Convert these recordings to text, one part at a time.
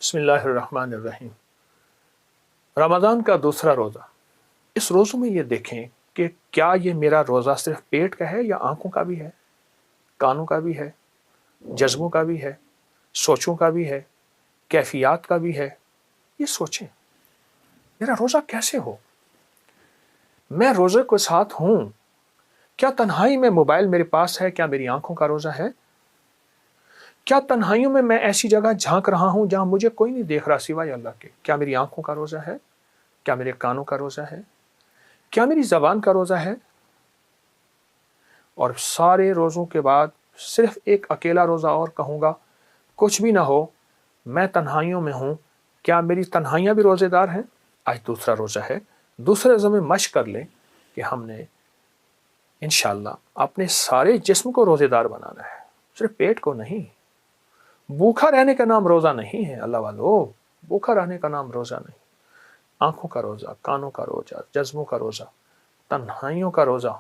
بسم اللہ الرحمن الرحیم۔ رمضان کا دوسرا روزہ۔ اس روزوں میں یہ دیکھیں کہ کیا یہ میرا روزہ صرف پیٹ کا ہے یا آنکھوں کا بھی ہے، کانوں کا بھی ہے، جذبوں کا بھی ہے، سوچوں کا بھی ہے، کیفیات کا بھی ہے۔ یہ سوچیں میرا روزہ کیسے ہو، میں روزے کے ساتھ ہوں، کیا تنہائی میں موبائل میرے پاس ہے، کیا میری آنکھوں کا روزہ ہے؟ کیا تنہائیوں میں میں ایسی جگہ جھانک رہا ہوں جہاں مجھے کوئی نہیں دیکھ رہا سوائے اللہ کے؟ کیا میری آنکھوں کا روزہ ہے؟ کیا میرے کانوں کا روزہ ہے؟ کیا میری زبان کا روزہ ہے؟ اور سارے روزوں کے بعد صرف ایک اکیلا روزہ اور کہوں گا، کچھ بھی نہ ہو، میں تنہائیوں میں ہوں، کیا میری تنہائیاں بھی روزے دار ہیں؟ آج دوسرا روزہ ہے۔ دوسرے روزے میں مشق کر لیں کہ ہم نے انشاءاللہ اپنے سارے جسم کو روزے دار بنانا ہے، صرف پیٹ کو نہیں۔ بھوکا رہنے کا نام روزہ نہیں ہے اللہ والو، بھوکا رہنے کا نام روزہ نہیں۔ آنکھوں کا روزہ، کانوں کا روزہ، جذبوں کا روزہ، تنہائیوں کا روزہ،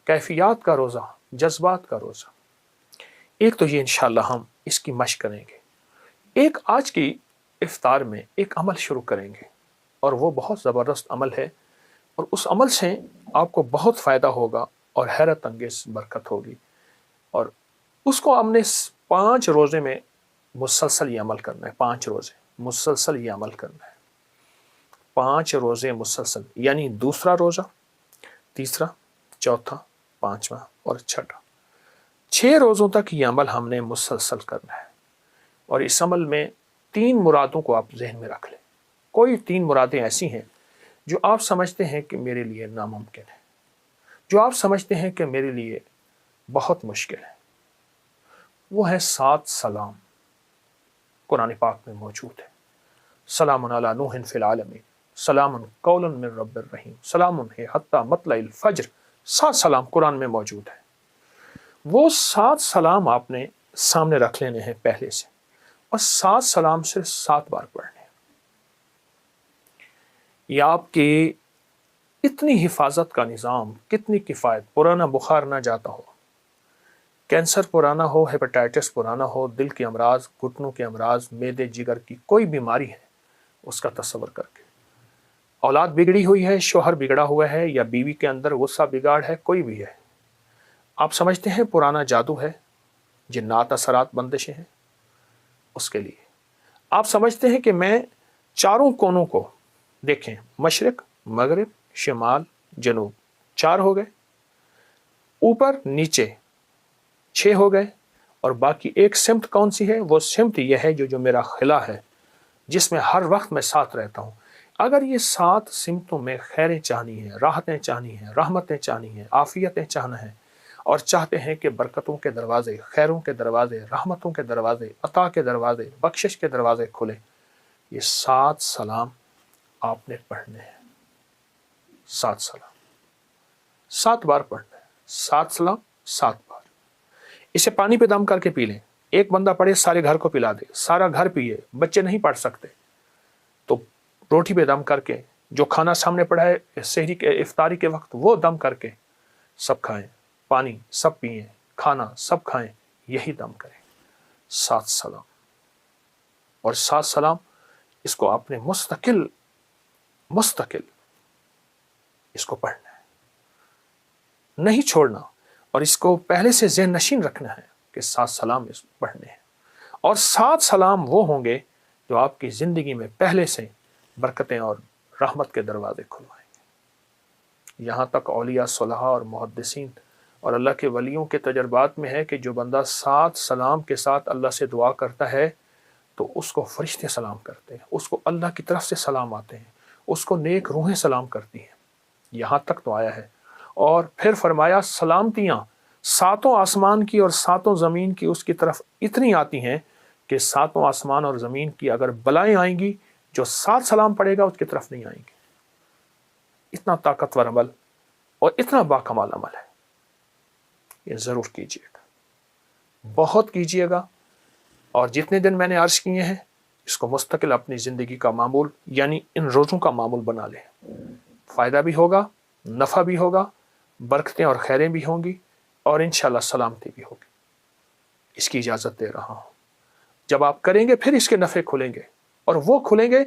کیفیات کا روزہ، جذبات کا روزہ۔ ایک تو یہ انشاءاللہ ہم اس کی مشق کریں گے۔ ایک آج کی افطار میں ایک عمل شروع کریں گے اور وہ بہت زبردست عمل ہے، اور اس عمل سے آپ کو بہت فائدہ ہوگا اور حیرت انگیز برکت ہوگی، اور اس کو ہم نے 5 روزے میں مسلسل یہ عمل کرنا ہے۔ 5 روزے مسلسل یہ عمل کرنا ہے، 5 روزے مسلسل، یعنی دوسرا روزہ، تیسرا، چوتھا، پانچواں اور چھٹا، 6 روزوں تک یہ عمل ہم نے مسلسل کرنا ہے۔ اور اس عمل میں 3 مرادوں کو آپ ذہن میں رکھ لیں۔ کوئی 3 مرادیں ایسی ہیں جو آپ سمجھتے ہیں کہ میرے لیے ناممکن ہے، جو آپ سمجھتے ہیں کہ میرے لیے بہت مشکل ہے۔ وہ ہے 7 سلام، قرآن پاک میں موجود ہے۔ سلام علی نوح فی العالمین، سلام قول من رب الرحیم، سلام حتی مطلع الفجر۔ 7 سلام قرآن میں موجود ہے۔ وہ 7 سلام آپ نے سامنے رکھ لینے ہیں پہلے سے، اور 7 سلام صرف 7 بار پڑھنے ہیں۔ یہ آپ کی اتنی حفاظت کا نظام، کتنی کفایت، پرانا بخار نہ جاتا ہو، کینسر پرانا ہو، ہیپاٹائٹس پرانا ہو، دل کے امراض، گھٹنوں کے امراض، معدے جگر کی کوئی بیماری ہے، اس کا تصور کر کے، اولاد بگڑی ہوئی ہے، شوہر بگڑا ہوا ہے، یا بیوی کے اندر غصہ بگاڑ ہے، کوئی بھی ہے، آپ سمجھتے ہیں پرانا جادو ہے، جنات اثرات بندشیں ہیں، اس کے لیے آپ سمجھتے ہیں کہ میں چاروں کونوں کو دیکھیں، مشرق، مغرب، شمال، جنوب، 4 ہو گئے، اوپر نیچے 6 ہو گئے، اور باقی ایک سمت کون سی ہے؟ وہ سمت یہ ہے جو میرا خلا ہے، جس میں ہر وقت میں ساتھ رہتا ہوں۔ اگر یہ 7 سمتوں میں خیریں چاہنی ہیں، راحتیں چاہنی ہیں، رحمتیں چاہنی ہیں، عافیتیں چاہنا ہے، اور چاہتے ہیں کہ برکتوں کے دروازے، خیروں کے دروازے، رحمتوں کے دروازے، عطا کے دروازے، بخشش کے دروازے کھلے، یہ 7 سلام آپ نے پڑھنے ہیں۔ 7 سلام 7 بار پڑھنا ہے، 7 سلام 7 بار۔ اسے پانی پہ دم کر کے پی لیں۔ ایک بندہ پڑھے، سارے گھر کو پلا دے، سارا گھر پیے۔ بچے نہیں پڑھ سکتے تو روٹی پہ دم کر کے، جو کھانا سامنے پڑا ہے سحری کے، افطاری کے وقت، وہ دم کر کے سب کھائیں، پانی سب پئیں، کھانا سب کھائیں، یہی دم کریں۔ 7 سلام، اور 7 سلام اس کو آپ نے مستقل اس کو پڑھنا ہے، نہیں چھوڑنا، اور اس کو پہلے سے ذہن نشین رکھنا ہے کہ 7 سلام اس پڑھنے ہیں۔ اور 7 سلام وہ ہوں گے جو آپ کی زندگی میں پہلے سے برکتیں اور رحمت کے دروازے کھلوائیں گے۔ یہاں تک اولیاء صلحاء اور محدثین اور اللہ کے ولیوں کے تجربات میں ہے کہ جو بندہ 7 سلام کے ساتھ اللہ سے دعا کرتا ہے تو اس کو فرشتے سلام کرتے ہیں، اس کو اللہ کی طرف سے سلام آتے ہیں، اس کو نیک روحیں سلام کرتی ہیں۔ یہاں تک تو آیا ہے، اور پھر فرمایا سلامتیاں 7 آسمان کی اور 7 زمین کی اس کی طرف اتنی آتی ہیں کہ 7 آسمان اور زمین کی اگر بلائیں آئیں گی، جو 7 سلام پڑے گا اس کی طرف نہیں آئیں گی۔ اتنا طاقتور عمل اور اتنا باکمال عمل ہے، یہ ضرور کیجیے گا، بہت کیجیے گا، اور جتنے دن میں نے عرض کیے ہیں اس کو مستقل اپنی زندگی کا معمول، یعنی ان روزوں کا معمول بنا لیں۔ فائدہ بھی ہوگا، نفع بھی ہوگا، برکتیں اور خیریں بھی ہوں گی، اور انشاءاللہ سلامتی بھی ہوگی۔ اس کی اجازت دے رہا ہوں، جب آپ کریں گے پھر اس کے نفع کھلیں گے۔ اور وہ کھلیں گے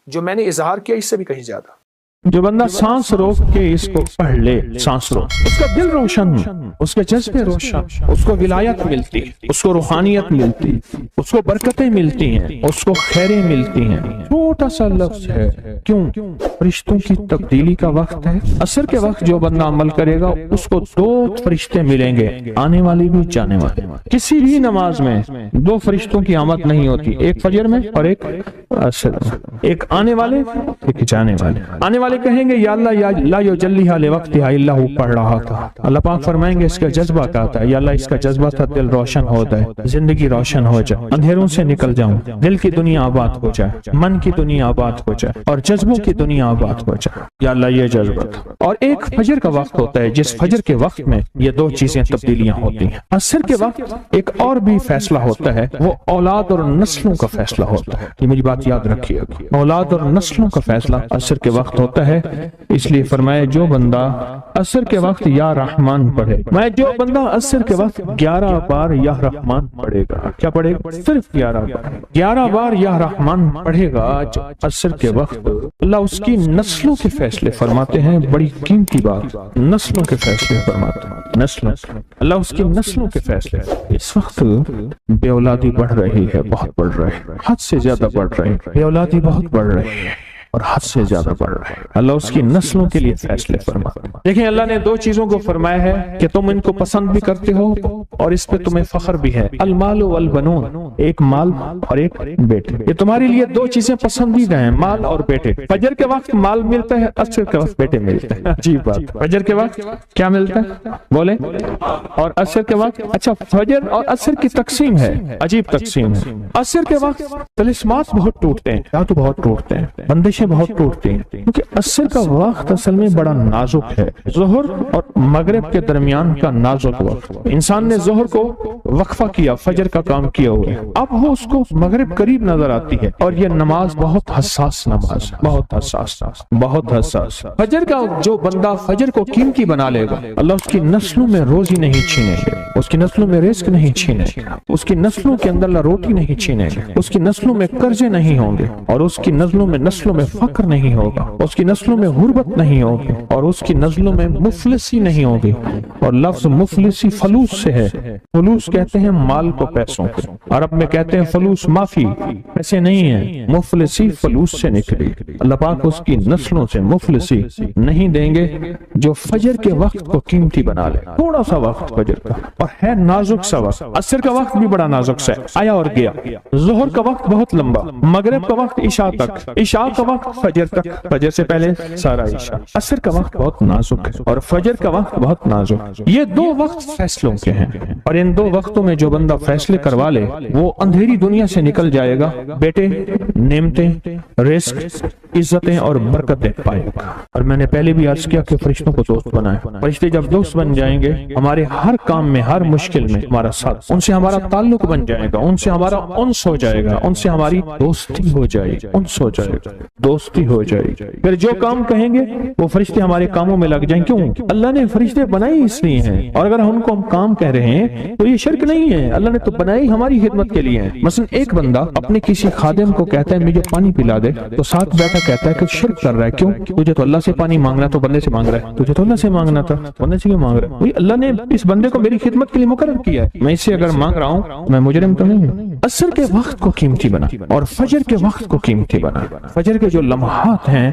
جو میں نے اظہار کیا اس سے بھی کہیں زیادہ۔ جو بندہ سانس روک کے اس کو پڑھ لے، سانس روک، اس کا دل روشن، اس کے جذبے روشن، اس کو ولایت ملتی، اس کو روحانیت ملتی، اس کو برکتیں ملتی ہیں، اس کو خیریں ملتی ہیں۔ چھوٹا سا لفظ ہے، کیوں؟ فرشتوں کی تبدیلی کا وقت ہے۔ عصر کے وقت جو بندہ عمل کرے گا اس کو 2 فرشتے ملیں گے، آنے والے بھی جانے والے۔ کسی بھی نماز میں 2 فرشتوں کی آمد نہیں ہوتی، ایک فجر میں اور ایک عصر میں، ایک آنے والے ایک جانے والے۔ آنے والے کہیں گے یا اللہ یا لا یجلیھا لوقتھا الا ہو، پڑھ رہا تھا، اللہ پاک فرمائیں گے اس کا جذبہ کیا تھا؟ یا اللہ اس کا جذبہ تھا دل روشن ہو جائے، زندگی روشن ہو جائے، اندھیروں سے نکل جاؤں، دل کی دنیا آباد ہو جائے، من کی دنیا آباد ہو جائے اور جذبوں کی دنیا آباد ہو جائے، یا اللہ یہ جذبہ تھا۔ اور ایک فجر کا وقت ہوتا ہے جس فجر کے وقت میں یہ 2 چیزیں تبدیلیاں ہوتی ہیں۔ عصر کے وقت ایک اور بھی فیصلہ ہوتا ہے، وہ اولاد اور نسلوں کا فیصلہ ہوتا ہے۔ یہ میری بات یاد رکھیے، اولاد اور نسلوں کا فیصلہ عصر کے وقت ہوتا ہے۔ اس لیے فرمایا جو بندہ عصر کے وقت یا رحمان پڑھے، میں جو بندہ عصر کے وقت 11 بار یا رحمان پڑھے گا، کیا پڑھے گا؟ صرف 11 بار یا رحمان پڑھے گا عصر کے وقت، اللہ اس کی نسلوں کے فیصلے فرماتے ہیں۔ بڑی قیمتی بات، نسلوں کے فیصلے فرماتے ہیں، نسلوں، اللہ اس کی نسلوں کے فیصلے۔ اس وقت بے اولادی بڑھ رہی ہے، بہت بڑھ رہی ہے، حد سے زیادہ بڑھ رہی ہے، بے اولادی بہت بڑھ رہی ہے اور حد سے زیادہ بڑھ رہا ہے۔ اللہ اس کی نسلوں کے لیے فیصلے فرماتا ہے۔ دیکھیں اللہ نے 2 چیزوں کو فرمایا ہے کہ تم ان کو پسند بھی کرتے ہو اور اس پہ تمہیں فخر بھی ہے، المال والبنون، ایک مال اور ایک بیٹے۔ یہ تمہارے لیے 2 چیزیں پسندیدہ ہیں، مال اور بیٹے۔ فجر کے وقت مال ملتا ہے، عصر کے وقت بیٹے ملتے ہیں۔ عجیب بات، فجر کے وقت کیا ملتا ہے بولے، اور عصر کے وقت، اچھا فجر اور عصر کی تقسیم ہے، عجیب تقسیم ہے۔ عصر کے وقت طلسمات بہت ٹوٹتے ہیں، یا تو بہت ٹوٹتے ہیں، بندشیں بہت ٹوٹتی ہیں، کیونکہ عصر کا وقت اصل میں بڑا نازک ہے۔ ظہر اور مغرب کے درمیان کا نازک وقت، انسان نے ظہر کو وقفہ کیا، فجر کا کام کیا ہوا ہے، اب وہ اس کو مغرب قریب نظر آتی ہے، اور یہ نماز بہت حساس نماز، بہت حساس، بہت حساس۔ فجر کا جو بندہ فجر کو قیمتی بنا لے گا، اللہ اس کی نسلوں میں روزی نہیں چھینے گا، اس کی نسلوں میں رزق نہیں چھینے گا، اس کی نسلوں کے اندر روٹی نہیں چھینے گا، اس کی نسلوں میں قرضے نہیں ہوں گے، اور اس کی نسلوں میں فقر نہیں ہوگا، اس کی نسلوں میں غربت نہیں ہوگی، اور اس کی نسلوں میں مفلسی نہیں ہوگی۔ اور لفظ مفلسی فلوس سے ہے، فلوس کہتے ہیں مال کو، پیسوں کو، عرب میں کہتے ہیں فلوس معافی، پیسے نہیں ہیں، مفلسی فلوس سے نکلی۔ اللہ پاک اس کی نسلوں سے مفلسی نہیں دیں گے جو فجر کے وقت کو قیمتی بنا لے۔ تھوڑا سا وقت فجر کا، اور ہے نازک سا وقت، عصر کا وقت بھی بڑا نازک سا ہے، آیا اور گیا۔ ظہر کا وقت بہت لمبا، مغرب کا وقت عشاء تک، عشاء کا وقت فجر تک، فجر سے پہلے سارا عشاء۔ عصر کا وقت بہت نازک ہے اور فجر کا وقت بہت نازک۔ یہ 2 وقت فیصلوں کے ہیں، اور ان 2 وقتوں میں جو بندہ فیصلے کروا لے وہ اندھیری دنیا سے نکل جائے گا، بیٹے، نعمتیں، رزق، عزتیں اور برکتیں پائے گا۔ اور میں نے پہلے بھی عرض کیا کہ فرشتوں کو دوست بنائے، فرشتے جب دوست بن جائیں گے ہمارے ہر کام میں، ہر مشکل میں ہمارا ساتھ، ان سے ہمارا تعلق بن جائے گا، ان سے ہمارا انس ہو جائے گا، ان سے ہماری دوستی ہو جائے گی، انس ہو جائے گا، دوستی ہو جائے گی۔ پھر جو کام کہیں گے وہ فرشتے ہمارے کاموں میں لگ جائیں۔ کیوں؟ اللہ نے فرشتے بنائے اس لیے ہیں، اور اگر ان کو ہم کام کہہ رہے ہیں تو یہ شرک نہیں ہے، اللہ نے تو بنائی ہماری خدمت کے لیے ہیں۔ مثلا ایک بندہ اپنے کسی خادم کو کہتا ہے مجھے پانی پلا دے، تو ساتھ بیٹھا کہتا ہے کہ شرک کر رہا ہے۔ کیوں؟ تجھے تو اللہ سے پانی مانگنا تو بندے سے مانگ رہا ہے، تجھے تو اللہ سے مانگنا تھا، بندے سے کیوں مانگ رہا ہے؟ اللہ نے اس بندے کو میری خدمت کے لیے مقرر کیا ہے، میں اس سے اگر مانگ رہا ہوں میں مجرم تو نہیں ہوں۔ عصر کے وقت کو قیمتی بنا اور فجر کے وقت کو قیمتی بنا۔ فجر کے جو لمحات ہیں،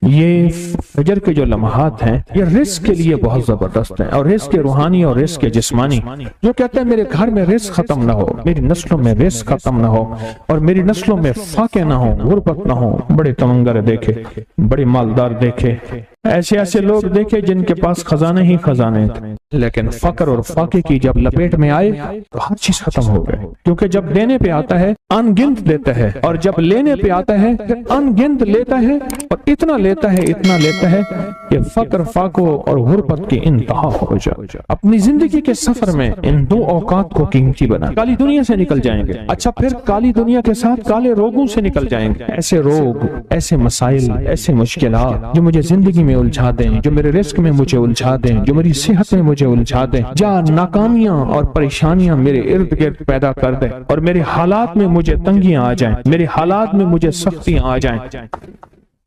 یہ فجر کے جو لمحات ہیں یہ رزق کے لیے بہت زبردست ہیں، اور رزق روحانی اور رزق جسمانی۔ جو کہتے ہیں میرے گھر میں رزق ختم نہ ہو، میری نسلوں میں رزق ختم نہ ہو، اور میری نسلوں میں فاقے نہ ہو، غربت نہ ہو۔ بڑے تمنگر دیکھے، بڑے مالدار دیکھے، ایسے لوگ دیکھے جن کے پاس خزانے ہی خزانے تھے، لیکن فقر اور فاقے کی جب لپیٹ میں آئے تو ہر چیز ختم ہو گئے۔ کیونکہ جب دینے پہ آتا ہے ان گنت دیتا ہے، اور جب لینے پہ آتا ہے ان گنت لیتا ہے، اور اتنا لیتا ہے کہ فقر، فاقوں اور غربت کی انتہا ہو جائے۔ اپنی زندگی کے سفر میں ان 2 اوقات کو قیمتی بنا۔ کالی دنیا سے نکل جائیں گے، اچھا پھر کالی دنیا کے ساتھ کالے روگوں سے نکل جائیں گے۔ ایسے روگ، ایسے مسائل، ایسے مشکلات جو مجھے زندگی میں الجھا دیں، جو میرے رزق میں مجھے الجھا دیں، جو میری صحت میں مجھے الجھا دے، جا ناکامیاں اور پریشانیاں میرے ارد گرد پیدا کر دے اور میرے حالات میں مجھے تنگیاں آ جائیں، میرے حالات میں مجھے سختیاں آ جائیں،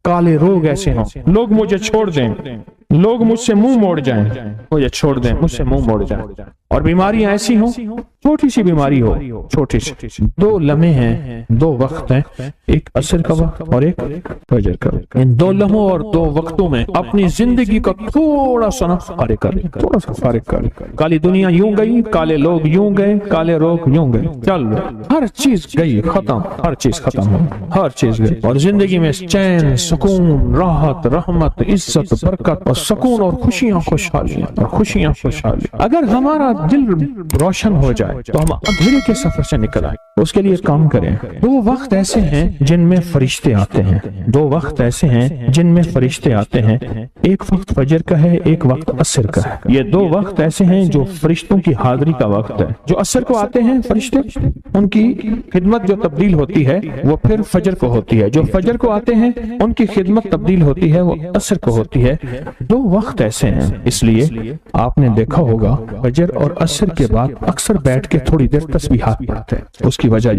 کالے روگ ایسے ہوں، لوگ مجھے چھوڑ دیں، لوگ مجھ سے منہ موڑ جائیں، مجھے چھوڑ دیں، مجھ سے منہ موڑ جائیں، اور بیماریاں ایسی ہوں، چھوٹی سی بیماری ہو، چھوٹی سی، 2 لمحے ہیں، 2 وقت ہیں، ایک عصر کا وقت اور ایک فجر کا وقت، ان 2 لمحوں اور 2 وقتوں میں اپنی زندگی کا تھوڑا سا فارغ کر، تھوڑا سا فارغ کر، کالی دنیا یوں گئی، کالے لوگ یوں گئے، کالے روگ یوں گئے، چل ہر چیز گئی، ختم، ہر چیز ختم ہو، ہر چیز گئی، اور زندگی میں چین، سکون، راحت، رحمت، عزت، برکت اور سکون اور خوشیاں، خوشحالیاں اور خوشیاں، خوشحالی۔ اگر ہمارا دل روشن ہو جائے تو ہم اندھیرے کے سفر سے نکل آئیں۔ اس کے لیے کام کریں۔ 2 وقت ایسے ہیں جن میں فرشتے آتے ہیں، 2 وقت ایسے ہیں جن میں فرشتے آتے ہیں، ایک وقت فجر کا ہے، ایک وقت عصر کا ہے۔ یہ 2 وقت ایسے ہیں جو فرشتوں کی حاضری کا وقت ہے۔ جو عصر کو آتے ہیں فرشتے، ان کی خدمت جو تبدیل ہوتی ہے وہ پھر فجر کو ہوتی ہے، جو فجر کو آتے ہیں ان کی خدمت تبدیل ہوتی ہے، وہ عصر کو ہوتی ہے۔ 2 وقت ایسے ہیں، اس لیے آپ نے دیکھا ہوگا فجر اور عصر کے بعد اکثر بیٹھ کے تھوڑی دیر تسبیحات پڑھتے ہیں۔ اس کی وجہ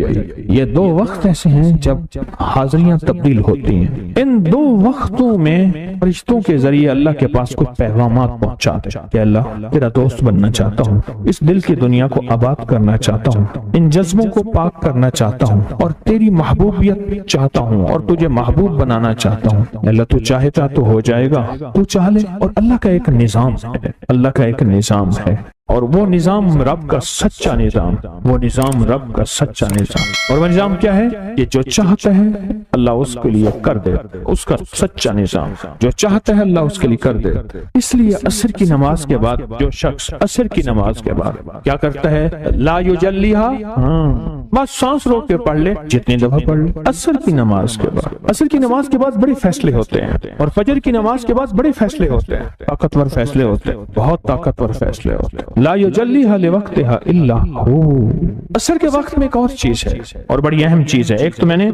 یہ 2 وقت ایسے ہیں جب حاضریاں تبدیل ہوتی ہیں۔ ان 2 وقتوں میں فرشتوں کے ذریعے اللہ کے پاس کچھ پیغامات پہنچاتے ہیں کہ اللہ تیرا دوست بننا چاہتا ہوں، اس دل کی دنیا کو آباد کرنا چاہتا ہوں، ان جذبوں کو پاک کرنا چاہتا ہوں، اور تیری محبوبیت چاہتا ہوں، اور تجھے محبوب بنانا چاہتا ہوں۔ اللہ تو چاہتا تو ہو جائے گا، تو چاہ لے۔ اور اللہ کا ایک نظام ہے، اللہ کا ایک نظام ہے، اور وہ نظام رب کا سچا نظام، وہ نظام رب کا سچا نظام، اور وہ نظام کیا ہے کہ جو چاہتا ہے اللہ اس کے لیے کر دے، اس کا سچا نظام جو چاہتا ہے اللہ اس کے لیے کر دے۔ اس لیے عصر کی نماز کے بعد جو شخص عصر کی نماز کے بعد کیا کرتا ہے، لا یجلیھا، بس سانس روک کے پڑھ لے، جتنی دفعہ پڑھ لے۔ عصر کی نماز کے بعد، عصر کی نماز کے بعد بڑے فیصلے ہوتے ہیں، اور فجر کی نماز کے بعد بڑے فیصلے ہوتے ہیں، طاقتور فیصلے ہوتے ہیں، بہت طاقتور فیصلے ہوتے ہیں۔ لا یجلیھا لوقتھا الا ہو۔ عصر کے وقت میں ایک اور چیز ہے، اور بڑی اہم چیز ہے۔ ایک تو میں نے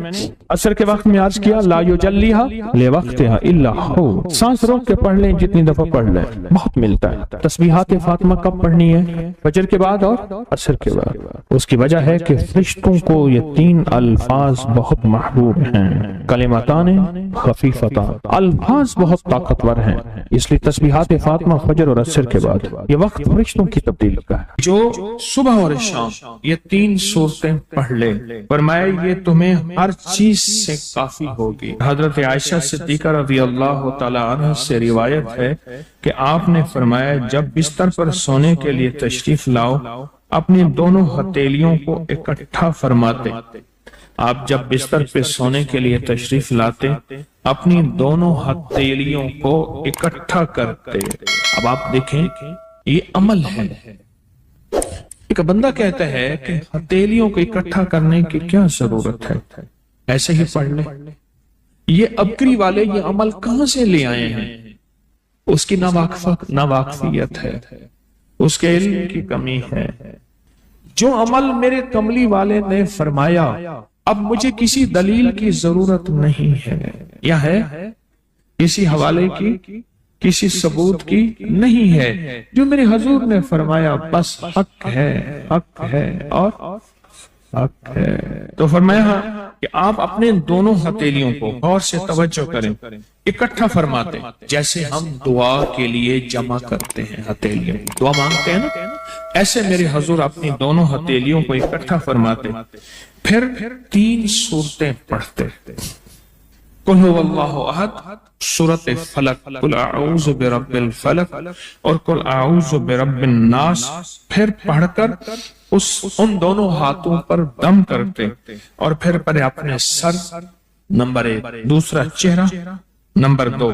عصر کے وقت میں عرض کیا، لا یجلیھا لوقتھا الا ہو، سانس روک کے پڑھ لیں، جتنی دفعہ پڑھ لیں، بہت ملتا ہے۔ تسبیحات فاطمہ کب پڑھنی ہے؟ فجر کے بعد اور عصر کے بعد۔ اس کی وجہ ہے کہ فرشتوں کو یہ 3 الفاظ بہت محبوب ہیں، کلمتان خفیفتان، الفاظ بہت طاقتور ہیں، اس لیے تسبیحات فاطمہ فجر اور عصر کے بعد یہ وقت فرشتوں کی تبدیل کا ہے۔ جو صبح اور شام یہ 3 صورتیں پڑھ لے، فرمایا یہ تمہیں ہر چیز سے کافی ہوگی۔ حضرت عائشہ صدیقہ رضی اللہ تعالی عنہ سے روایت ہے کہ آپ نے فرمایا جب بستر پر سونے کے لیے تشریف لاؤ، اپنی دونوں ہتھیلیوں کو اکٹھا فرماتے۔ آپ جب بستر پہ سونے کے لیے تشریف لاتے، اپنی دونوں ہتھیلیوں کو اکٹھا کرتے۔ اب آپ دیکھیں یہ عمل ہے۔ ایک بندہ کہتا ہے کہ ہتھیلیوں کو اکٹھا کرنے کی کیا ضرورت ہے، ایسے ہی پڑھ لے۔ یہ ابکری والے یہ عمل کہاں سے لے آئے ہیں؟ اس کی ناواقفیت ہے، اس کے علم کی کمی ہے۔ جو عمل میرے کملی والے نے فرمایا، اب مجھے کسی دلیل کی ضرورت نہیں ہے، یا ہے کسی حوالے کی، کسی ثبوت کی نہیں ہے۔ جو میرے حضور نے فرمایا بس حق ہے، حق ہے اور حق ہے۔ تو فرمایا کہ آپ اپنے دونوں ہتھیلیوں کو غور سے توجہ کریں، اکٹھا فرماتے، جیسے ہم دعا کے لیے جمع کرتے ہیں ہتھیلیوں، دعا مانگتے ہیں نا، ایسے میرے حضور اپنی دونوں ہتھیلیوں کو اکٹھا فرماتے، پھر 3 صورتیں پڑھتے۔ قل هو اللہ احد، سورۃ فلق، قل اعوذ برب الفلق اور قل اعوذ برب الناس، پھر پڑھ کر ان دونوں ہاتھوں پر دم کرتے، اور پھر پڑھے اپنے سر نمبر 1، دوسرا چہرہ نمبر 2،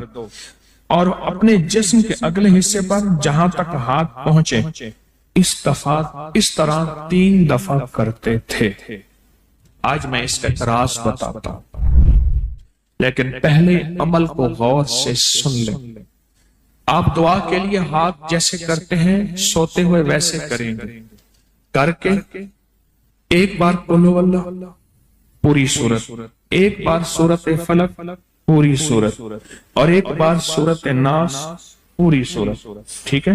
اور اپنے جسم کے اگلے حصے پر جہاں تک ہاتھ پہنچے اس طرح 3 دفعہ کرتے تھے۔ آج میں اس کا راز بتاتا ہوں، لیکن پہلے عمل کو غور سے سن لیں۔ آپ دعا کے لیے ہاتھ جیسے کرتے ہیں سوتے ہوئے ویسے کریں گے، کر کے ایک بار قل هو اللہ پوری سورت، ایک بار سورۃ فلق پوری سورت، اور ایک بار سورۃ الناس پوری سورت، ٹھیک ہے؟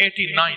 89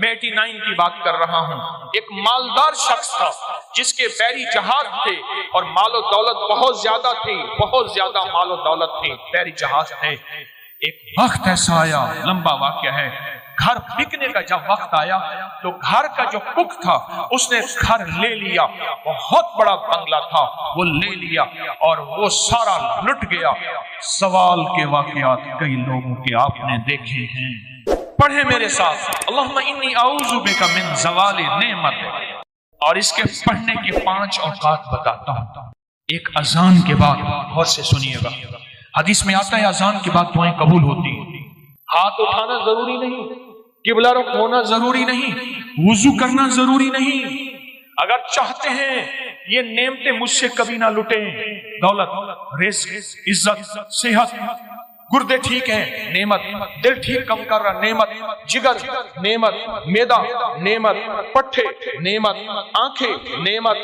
میں 89 کی بات کر رہا ہوں۔ ایک مالدار شخص تھا جس کے بحری جہاز تھے اور مال و دولت بہت زیادہ تھی، بہت زیادہ مال و دولت تھی، بحری جہاز تھے۔ ایک وقت ایسا آیا، لمبا واقعہ ہے، گھر بکنے کا جب وقت آیا تو گھر کا جو کک تھا اس نے گھر لے لیا، بہت بڑا بنگلہ تھا وہ لے لیا اور وہ سارا لٹ گیا۔ سوال کے واقعات کئی لوگوں کے آپ نے دیکھے ہیں، پڑھیں میرے ساتھ، اللہم انی اعوذ بک من زوال نعمت، اور اس کے پڑھنے کے 5 اوقات بتاتا ہوں۔ ایک اذان کے بعد، غور سے سنیے گا، حدیث میں آتا ہے اذان کے بعد دعائیں قبول ہوتی ہیں۔ ہاتھ اٹھانا ضروری نہیں، قبلہ رخ ہونا ضروری نہیں، وضو کرنا ضروری نہیں۔ اگر چاہتے ہیں یہ نعمتیں مجھ سے کبھی نہ لٹیں، دولت، رزق، عزت، صحت، گردے ٹھیک ہیں نعمت، دل ٹھیک کم کر رہا نعمت، جگر نعمت، معدہ نعمت، پٹھے نعمت، آنکھیں نعمت،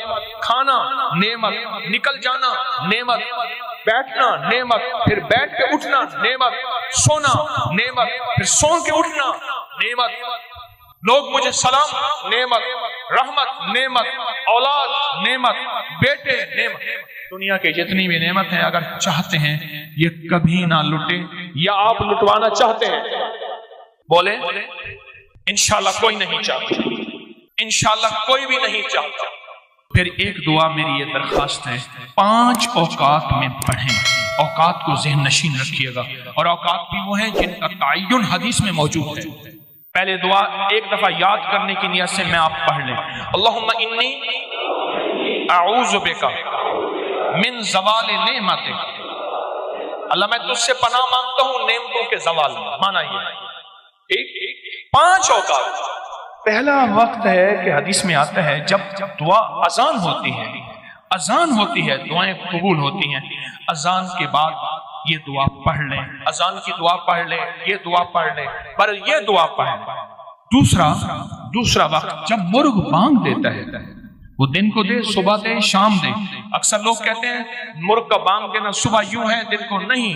کھانا نعمت، نکل جانا نعمت، بیٹھنا نعمت، پھر بیٹھ کے اٹھنا نعمت، سونا نعمت، پھر سو کے اٹھنا نعمت، لوگ مجھے سلام نعمت، رحمت نعمت، اولاد نعمت، بیٹے نعمت، دنیا کے جتنی بھی نعمت ہیں اگر چاہتے ہیں یہ کبھی نہ لٹے، یا آپ لٹوانا چاہتے ہیں بولے انشاءاللہ کوئی نہیں چاہتا، انشاءاللہ کوئی بھی نہیں چاہتا۔ پھر ایک دعا میری یہ درخواست ہے، 5 اوقات میں پڑھیں، اوقات کو ذہن نشین رکھیے گا، اور اوقات بھی وہ ہیں جن کا تعین حدیث میں موجود ہے۔ پہلے دعا ایک دفعہ یاد کرنے کی نیت سے میں آپ پڑھ لیں، اللہم انی اعوذ بک من زوال نعمت، اللہ میں تجھ سے پناہ مانگتا ہوں نعمتوں کے زوال میں، مانا یہ ٹھیک۔ 5 اوقات۔ پہلا وقت ہے کہ حدیث میں آتا ہے جب دعا اذان ہوتی ہے، اذان ہوتی ہے دعائیں قبول ہوتی ہیں، اذان کے بعد یہ دعا پڑھ لیں، اذان کی دعا پڑھ لیں، یہ دعا پڑھ لیں، پر یہ دعا پڑھ لیں۔ دوسرا وقت جب مرغ بانگ دیتا ہے، وہ دن کو دے، صبح دے، شام دے۔ اکثر لوگ کہتے ہیں مرغ کا بانگ دینا صبح یوں ہے دن کو نہیں،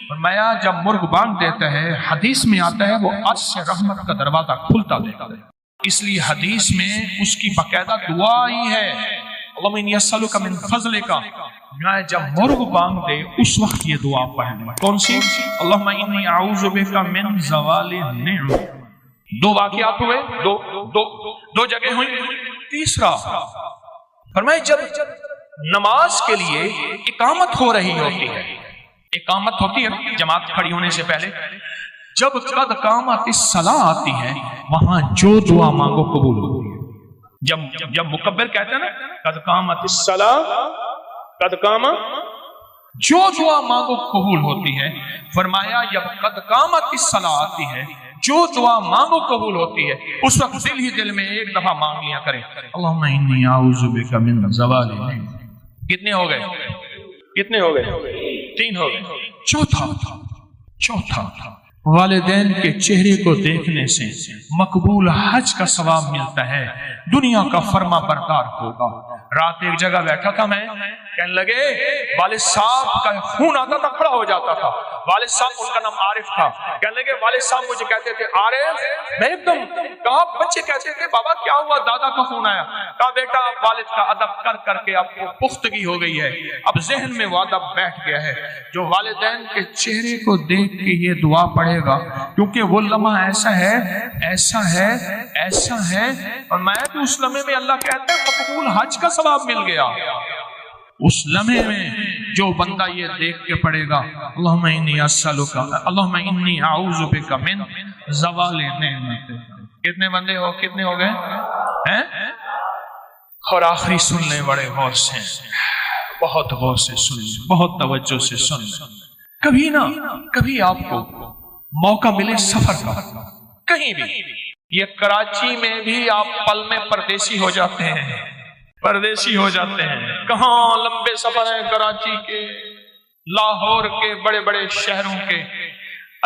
فرمایا جب مرغ بانگ دیتا ہے حدیث میں آتا ہے وہ عرش سے رحمت کا دروازہ کھلتا دیتا ہے، اس لیے حدیث میں اس کی باقاعدہ دعا ہی ہے، اللہم انی اسألک من فضلک۔ جب مرغ بانگ دے اس وقت یہ دعا پڑھیں، کون سی؟ اللہم انی اعوذ بک من زوال نعمت۔ 2 واقعات ہوئے، دو جگہ ہوئی۔ تیسرا فرمائے جب نماز کے لیے اقامت ہو رہی ہوتی ہے، اقامت ہوتی ہے جماعت کھڑی ہونے سے پہلے، جب قد قامت الصلاۃ آتی ہے وہاں جو دعا مانگو قبول ہوتی ہے۔ جب مکبر کہتے ہیں نا قد قامت الصلاۃ، قد قامت، جو دعا مانگو قبول ہوتی ہے۔ فرمایا جب قد قامت الصلاۃ آتی ہے جو دعا مانگو قبول ہوتی ہے، اس وقت دل ہی دل میں ایک دفعہ مانگ لیا کریں، اللہم انی اعوذ بک من زوال نعمت۔ کتنے ہو گئے؟ 3 ہو گئے۔ چوتھا والدین کے چہرے کو دیکھنے سے مقبول حج کا ثواب ملتا ہے، دنیا کا فرما بردار ہوگا۔ رات ایک جگہ بیٹھا تھا میں، کہنے لگے والد صاحب کا خون آتا تھا، کھڑا ہو جاتا تھا، والد صاحب ان کا نام عارف تھا، کہنے لگے والد صاحب مجھے کہتے تھے عارف، میں ایک دم کہا بچے کہتے تھے بابا کیا ہوا، دادا کا خون آیا، کہا بیٹا والد کا ادب کر کر کے اب وہ پختگی ہو گئی ہے، اب ذہن میں وہ ادب بیٹھ گیا ہے، جو والدین کے چہرے کو دیکھ کے یہ دعا پڑھے گا، کیونکہ وہ لمحہ ایسا ہے اور میں بھی اس لمحے میں اللہ کہتا ہے مقبول حج کا ثواب مل گیا۔ اس لمحے میں جو بندہ یہ دیکھ کے پڑھے گا اللہم انی اسألک، اللہم انی اعوذ بک من زوال نعمت۔ کتنے بندے ہو، کتنے ہو گئے؟ اور آخری سن لیں بڑے غور سے، بہت غور سے سن لیں، بہت توجہ سے سن لیں۔ کبھی آپ کو موقع ملے سفر کا کہیں بھی، یہ کراچی میں بھی آپ پل میں پردیسی ہو جاتے ہیں، کہاں لمبے سفر ہیں کراچی کے، لاہور کے، بڑے بڑے شہروں کے،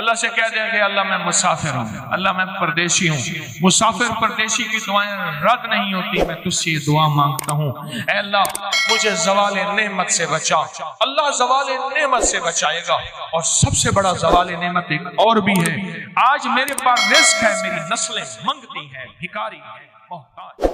اللہ سے کہہ دیں کہ اللہ میں مسافر ہوں، اللہ میں پردیسی ہوں۔ مسافر پردیسی کی دعائیں رد نہیں ہوتی، میں تجھ سے یہ دعا مانگتا ہوں، اے اللہ مجھے زوال نعمت سے بچا۔ اللہ زوال نعمت سے بچائے گا، اور سب سے بڑا زوال نعمت ایک اور بھی ہے، آج میرے پاس رزق ہے، میری نسلیں منگتی ہیں، بھکاری ہیں، محتاج۔